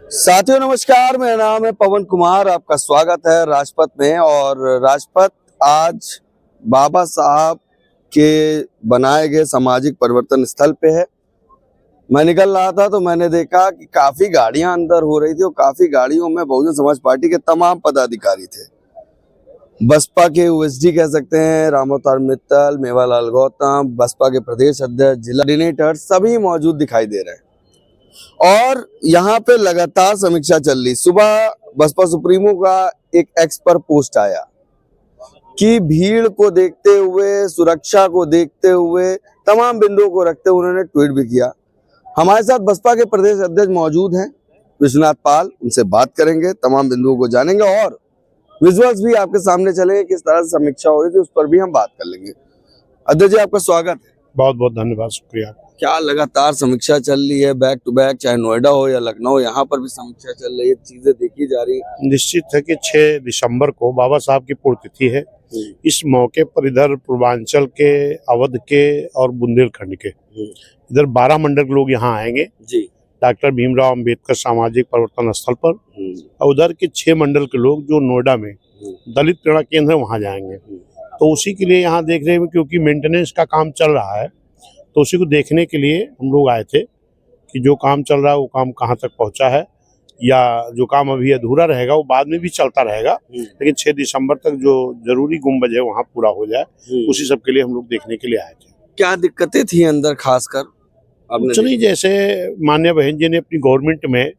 साथियों नमस्कार, मेरा नाम है पवन कुमार। आपका स्वागत है राजपथ में। और राजपथ आज बाबा साहब के बनाए गए सामाजिक परिवर्तन स्थल पे है। मैं निकल रहा था तो मैंने देखा कि काफी गाड़ियां अंदर हो रही थी और काफी गाड़ियों में बहुजन समाज पार्टी के तमाम पदाधिकारी थे। बसपा के ओएसडी कह सकते हैं, रामअवतार मित्तल, मेवालाल गौतम, बसपा के प्रदेश अध्यक्ष, जिला कोऑर्डिनेटर सभी मौजूद दिखाई दे रहे हैं। और यहाँ पे लगातार समीक्षा चल रही। सुबह बसपा सुप्रीमो का एक एक्स पर पोस्ट आया कि भीड़ को देखते हुए, सुरक्षा को देखते हुए, तमाम बिंदुओं को रखते हुए उन्होंने ट्वीट भी किया। हमारे साथ बसपा के प्रदेश अध्यक्ष मौजूद हैं, विश्वनाथ पाल। उनसे बात करेंगे, तमाम बिंदुओं को जानेंगे और विजुअल्स भी आपके सामने चलेंगे, किस तरह से समीक्षा हो रही थी उस पर भी हम बात कर लेंगे। अध्यक्ष जी, आपका स्वागत है। बहुत बहुत धन्यवाद, शुक्रिया। क्या लगातार समीक्षा चल रही है, बैक टू बैक, चाहे नोएडा हो या लखनऊ, यहाँ पर भी समीक्षा चल रही है, चीजें देखी जा रही है। निश्चित है कि 6 दिसंबर को बाबा साहब की पुण्यतिथि है। इस मौके पर इधर पूर्वांचल के, अवध के और बुंदेलखंड के इधर 12 मंडल के लोग यहाँ आएंगे जी। डॉक्टर भीमराव अंबेडकर सामाजिक परिवर्तन स्थल पर। और उधर के 6 मंडल के लोग जो नोएडा में दलित प्रेरणा केंद्र है वहाँ जाएंगे। तो उसी के लिए यहाँ देख रहे हैं, क्योंकि मेंटेनेंस का काम चल रहा है, तो उसी को देखने के लिए हम लोग आए थे कि जो काम चल रहा है वो काम कहाँ तक पहुँचा है, या जो काम अभी अधूरा रहेगा वो बाद में भी चलता रहेगा, लेकिन 6 दिसंबर तक जो जरूरी गुंबज है वहाँ पूरा हो जाए, उसी सब के लिए हम लोग देखने के लिए आए थे। क्या दिक्कतें थी अंदर खासकर? कुछ नहीं, जैसे माननीय बहन जी ने अपनी गवर्नमेंट में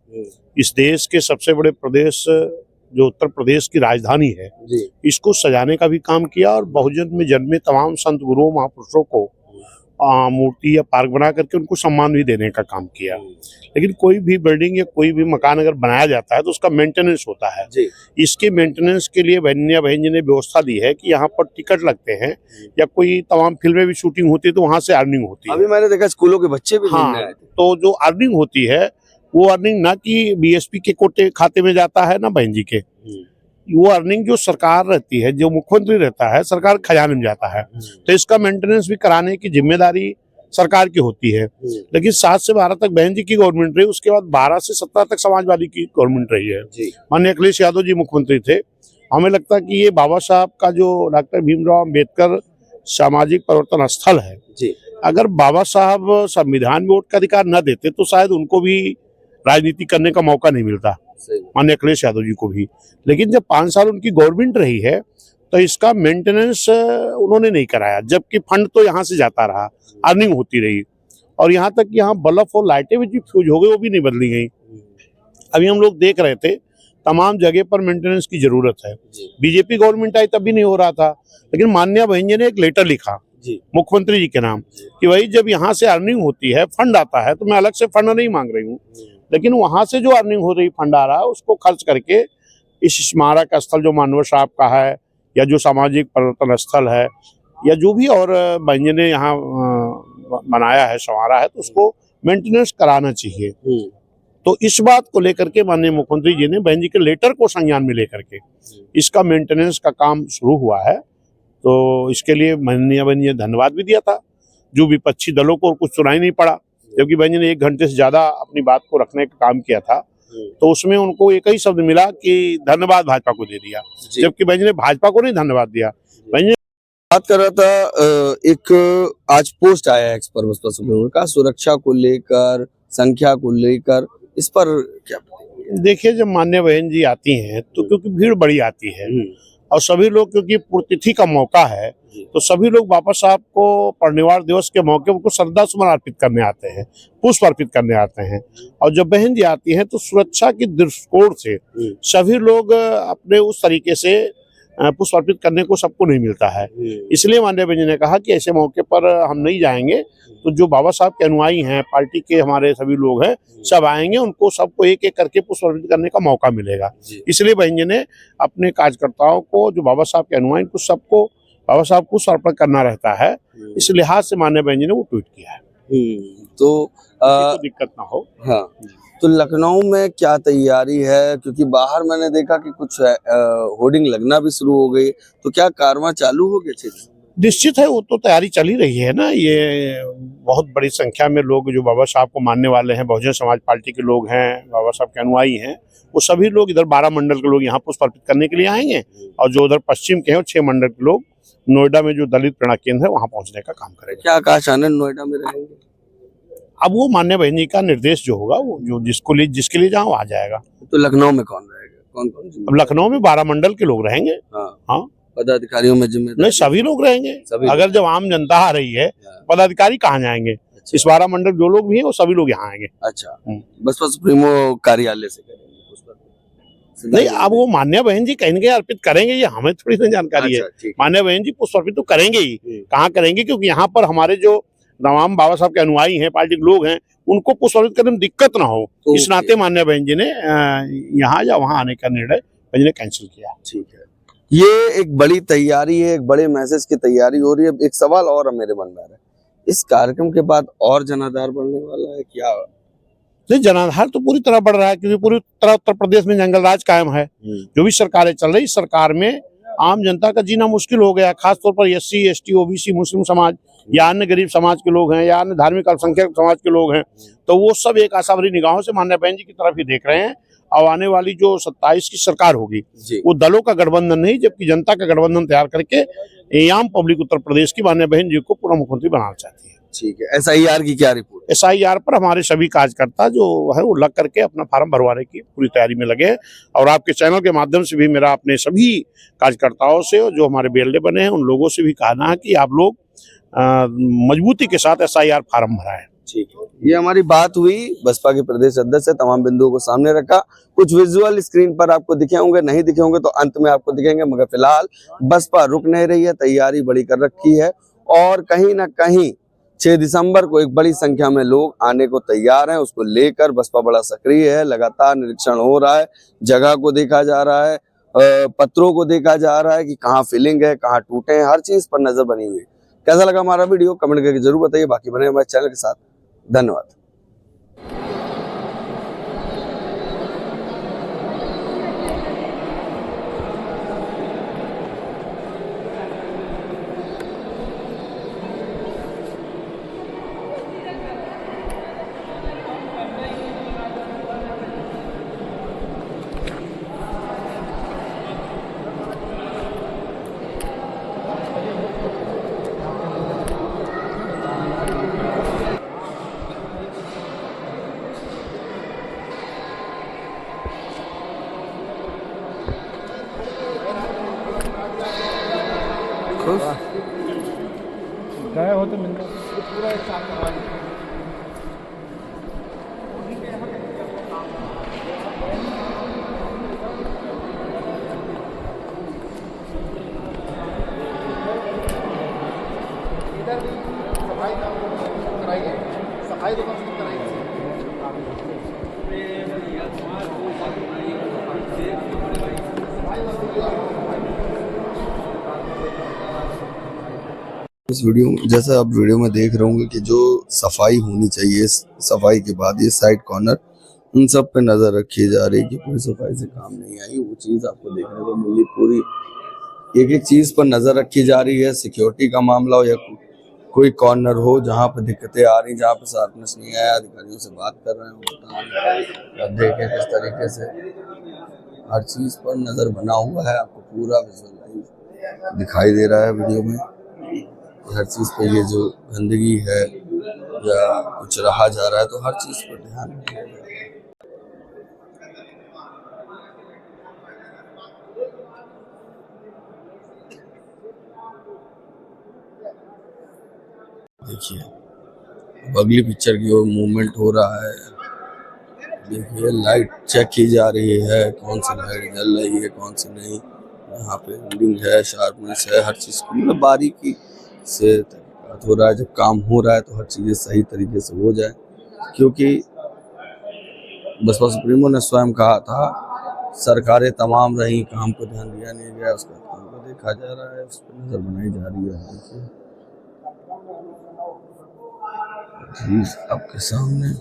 इस देश के सबसे बड़े प्रदेश जो उत्तर प्रदेश की राजधानी है जी। इसको सजाने का भी काम किया और बहुजन में जन्मे तमाम संत गुरुओं महापुरुषों को मूर्ति या पार्क बना करके उनको सम्मान भी देने का काम किया। लेकिन कोई भी बिल्डिंग या कोई भी मकान अगर बनाया जाता है तो उसका मेंटेनेंस होता है जी। इसके मेंटेनेंस के लिए बहन जी ने व्यवस्था दी है कि यहाँ पर टिकट लगते हैं, या कोई तमाम फिल्में भी शूटिंग होती है तो वहाँ से अर्निंग होती है। अभी मैंने देखा स्कूलों के बच्चे भी हाँ, तो जो अर्निंग होती है वो अर्निंग ना कि बीएसपी के कोटे खाते में जाता है ना बहन जी के, वो अर्निंग जो सरकार रहती है, जो मुख्यमंत्री रहता है, सरकार खजाने में जाता है। तो इसका मेंटेनेंस भी कराने की जिम्मेदारी सरकार की होती है। लेकिन 7 से 12 तक बहन जी की गवर्नमेंट रही, उसके बाद 12 से 17 तक समाजवादी की गवर्नमेंट रही है। माननीय अखिलेश यादव जी मुख्यमंत्री थे। हमें लगता है कि ये बाबा साहब का जो डॉक्टर भीमराव अंबेडकर सामाजिक परिवर्तन स्थल है, अगर बाबा साहब संविधान में वोट का अधिकार न देते तो शायद उनको भी राजनीति करने का मौका नहीं मिलता, माननीय अखिलेश यादव जी को भी। लेकिन जब 5 साल उनकी गवर्नमेंट रही है तो इसका मेंटेनेंस उन्होंने नहीं कराया, जबकि फंड तो यहाँ से जाता रहा, अर्निंग होती रही। और यहाँ तक कि यहाँ बल्ब और लाइटें भी जो फ्यूज हो गई वो भी नहीं बदली गई। अभी हम लोग देख रहे थे तमाम जगह पर मेंटेनेंस की जरूरत है। बीजेपी गवर्नमेंट आई तब भी नहीं हो रहा था, लेकिन माननीय बहन जी ने एक लेटर लिखा मुख्यमंत्री जी के नाम कि भाई जब यहाँ से अर्निंग होती है, फंड आता है, तो मैं अलग से फंड नहीं मांग रही हूँ, लेकिन वहां से जो अर्निंग हो रही, फंड आ रहा है, उसको खर्च करके इस स्मारक स्थल जो मानव साहब का है, या जो सामाजिक परिवर्तन स्थल है, या जो भी और बहन जी ने यहाँ बनाया है, संवारा है, तो उसको मेंटेनेंस कराना चाहिए। तो इस बात को लेकर के माननीय मुख्यमंत्री जी ने बहन जी के लेटर को संज्ञान में लेकर के इसका मेंटेनेंस का काम शुरू हुआ है। तो इसके लिए माननीय बहन जी ने धन्यवाद भी दिया था। जो विपक्षी दलों को कुछ सुनाई नहीं पड़ा, जबकि बहन जी ने 1 घंटे से ज्यादा अपनी बात को रखने का काम किया था, तो उसमें उनको एक ही शब्द मिला कि धन्यवाद भाजपा को दे दिया, जबकि बहन जी ने भाजपा को नहीं धन्यवाद दिया। बहन जी बात कर रहा था, एक आज पोस्ट आया एक्स पर बसपा सुप्रीमो का, सुरक्षा को लेकर, संख्या को लेकर, इस पर क्या? देखिए, जब माननीय बहन जी आती हैं तो क्योंकि भीड़ बड़ी आती है और सभी लोग, क्योंकि पुण्यतिथि का मौका है, तो सभी लोग बाबा साहब को परिनिर्वाण दिवस के मौके उनको श्रद्धा सुमन अर्पित करने आते हैं, पुष्प अर्पित करने आते हैं। और जब बहन जी आती हैं तो सुरक्षा की दृष्टिकोण से सभी लोग अपने उस तरीके से पुष्प अर्पित करने को सबको नहीं मिलता है। इसलिए माननीय बहन जी ने कहा कि ऐसे मौके पर हम नहीं जाएंगे, तो जो बाबा साहब के अनुयायी हैं, पार्टी के हमारे सभी लोग हैं, सब आएंगे, उनको सबको एक एक करके पुष्प अर्पित करने का मौका मिलेगा। इसलिए बहन जी ने अपने कार्यकर्ताओं को, जो बाबा साहब के अनुयायी, को सबको बाबा साहब को समर्पण करना रहता है। इस लिहाज से माननीय बहन जी ने वो ट्वीट किया है, तो दिक्कत ना हो। हाँ, तो लखनऊ में क्या तैयारी है? क्योंकि बाहर मैंने देखा कि कुछ होर्डिंग लगना भी शुरू हो गई, तो क्या कारवां चालू हो गया? निश्चित है, वो तो तैयारी चल ही रही है ना। ये बहुत बड़ी संख्या में लोग जो बाबा साहब को मानने वाले हैं, बहुजन समाज पार्टी के लोग हैं, बाबा साहब के अनुयायी हैं, वो सभी लोग इधर 12 मंडल के लोग यहाँ पुष्प अर्पित करने के लिए आएंगे। और जो उधर पश्चिम के हैं, 6 मंडल के लोग नोएडा में जो दलित प्रेरणा केंद्र है वहाँ पहुँचने का काम करेंगे। क्या आकाश आनंद नोएडा में रहेंगे? अब वो मान्य बहन जी का निर्देश जो होगा, वो जो जिसके लिए जहाँ आ जाएगा। तो लखनऊ में कौन रहेगा? कौन कौन? अब लखनऊ में 12 मंडल के लोग रहेंगे। हाँ, पदाधिकारियों में जिम्मेदारी? नहीं, सभी लोग रहेंगे। अगर जब आम जनता आ रही है, पदाधिकारी कहाँ जाएंगे? अच्छा। इस 12 मंडल जो लोग भी हैं वो सभी लोग यहाँ आएंगे। अच्छा, बसपा सुप्रीमो कार्यालय से करेंगे? नहीं, अब वो मान्य बहन जी कहेंगे अर्पित करेंगे, ये हमें थोड़ी ना जानकारी है। मान्य बहन जी पुष्प अर्पित तो करेंगे ही। कहाँ करेंगे? क्योंकि यहाँ पर हमारे जो तमाम बाबा साहब के अनुयायी हैं, पार्टी के लोग हैं, उनको पुष्प अर्पित करने में दिक्कत ना हो, इस नाते मान्य बहन जी ने यहाँ या वहाँ आने का निर्णय बहन जी ने कैंसिल किया। ठीक है, ये एक बड़ी तैयारी है, एक बड़े मैसेज की तैयारी हो रही है। एक सवाल और मेरे मन में आ रहा है, इस कार्यक्रम के बाद और जनाधार बढ़ने वाला है क्या? नहीं, जनाधार तो पूरी तरह बढ़ रहा है, क्योंकि पूरी तरह उत्तर प्रदेश में जंगल राज कायम है। जो भी सरकारें चल रही, सरकार में आम जनता का जीना मुश्किल हो गया। खासतौर पर SC, ST, OBC, मुस्लिम समाज या अन्य गरीब समाज के लोग हैं या अन्य धार्मिक अल्पसंख्यक समाज के लोग हैं, तो वो सब एक आशा भरी निगाहों से मान्य बहन जी की तरफ ही देख रहे हैं। और आने वाली जो 27 की सरकार होगी, वो दलों का गठबंधन नहीं, जबकि जनता का गठबंधन तैयार करके आम पब्लिक उत्तर प्रदेश की मान्य बहन जी को पूर्व मुख्यमंत्री बनाना चाहती है। ठीक है, SIR की क्या रिपोर्ट? SIR पर हमारे सभी कार्यकर्ता जो है वो लग करके अपना फार्म भरवाने की पूरी तैयारी में लगे हैं। और आपके चैनल के माध्यम से भी मेरा अपने सभी कार्यकर्ताओं से और जो हमारे BLA बने हैं उन लोगों से भी कहना है कि आप लोग मजबूती के साथ SIR फार्म भराएं। ठीक है, ये हमारी बात हुई बसपा के प्रदेश अध्यक्ष से, तमाम बिंदुओं को सामने रखा। कुछ विजुअल स्क्रीन पर आपको दिखे होंगे, नहीं दिखे होंगे तो अंत में आपको दिखेंगे, मगर फिलहाल बसपा रुक नहीं रही है, तैयारी बड़ी कर रखी है। और कहीं ना कहीं 6 दिसंबर को एक बड़ी संख्या में लोग आने को तैयार हैं। उसको लेकर बसपा बड़ा सक्रिय है, लगातार निरीक्षण हो रहा है, जगह को देखा जा रहा है, पत्रों को देखा जा रहा है कि कहाँ फिलिंग है, कहाँ टूटे हैं, हर चीज पर नजर बनी हुई है। कैसा लगा हमारा वीडियो कमेंट करके जरूर बताइए। बाकी बने हमारे चैनल के साथ। धन्यवाद। गए हो तो मिलता पूरा एक साथ इधर भी सफाई कराइए, सफाई तो कम से कम कराइए। इस वीडियो में जैसा आप वीडियो में देख रहे होंगे कि जो सफाई होनी चाहिए, सफाई के बाद ये साइड कॉर्नर, उन सब पे नजर रखी जा रही है कि पूरी सफाई से काम नहीं आई। वो चीज आपको देखने को मिली, पूरी एक एक चीज पर नजर रखी जा रही है। सिक्योरिटी का मामला हो या कोई कॉर्नर हो जहाँ पे दिक्कतें आ रही, जहाँ पे शार्पनेस नहीं आया, अधिकारियों से बात कर रहे हैं। अब देखें किस तरीके से हर चीज पर नजर बना हुआ है, आपको पूरा विजुअलाइज दिखाई दे रहा है वीडियो में। हर चीज पे ये जो गंदगी है या कुछ रहा जा रहा है, तो हर चीज पर ध्यान रखा जा रहा है। देखिए अगली पिक्चर की ओर मूवमेंट हो रहा है। देखिए लाइट चेक की जा रही है, कौन सी लाइट जल रही है, कौन सी नहीं। यहाँ पे रीडिंग है, शार्पनेस है, हर चीज की मतलब बारीकी से हो रहा है। जब काम हो रहा है तो हर चीजें सही तरीके से हो जाए, क्योंकि बसपा सुप्रीमो ने स्वयं कहा था सरकारें तमाम रही, काम को ध्यान दिया नहीं गया, उसका काम को देखा जा रहा है, उस पर नजर बनाई जा रही है। देखिए चीज आपके सामने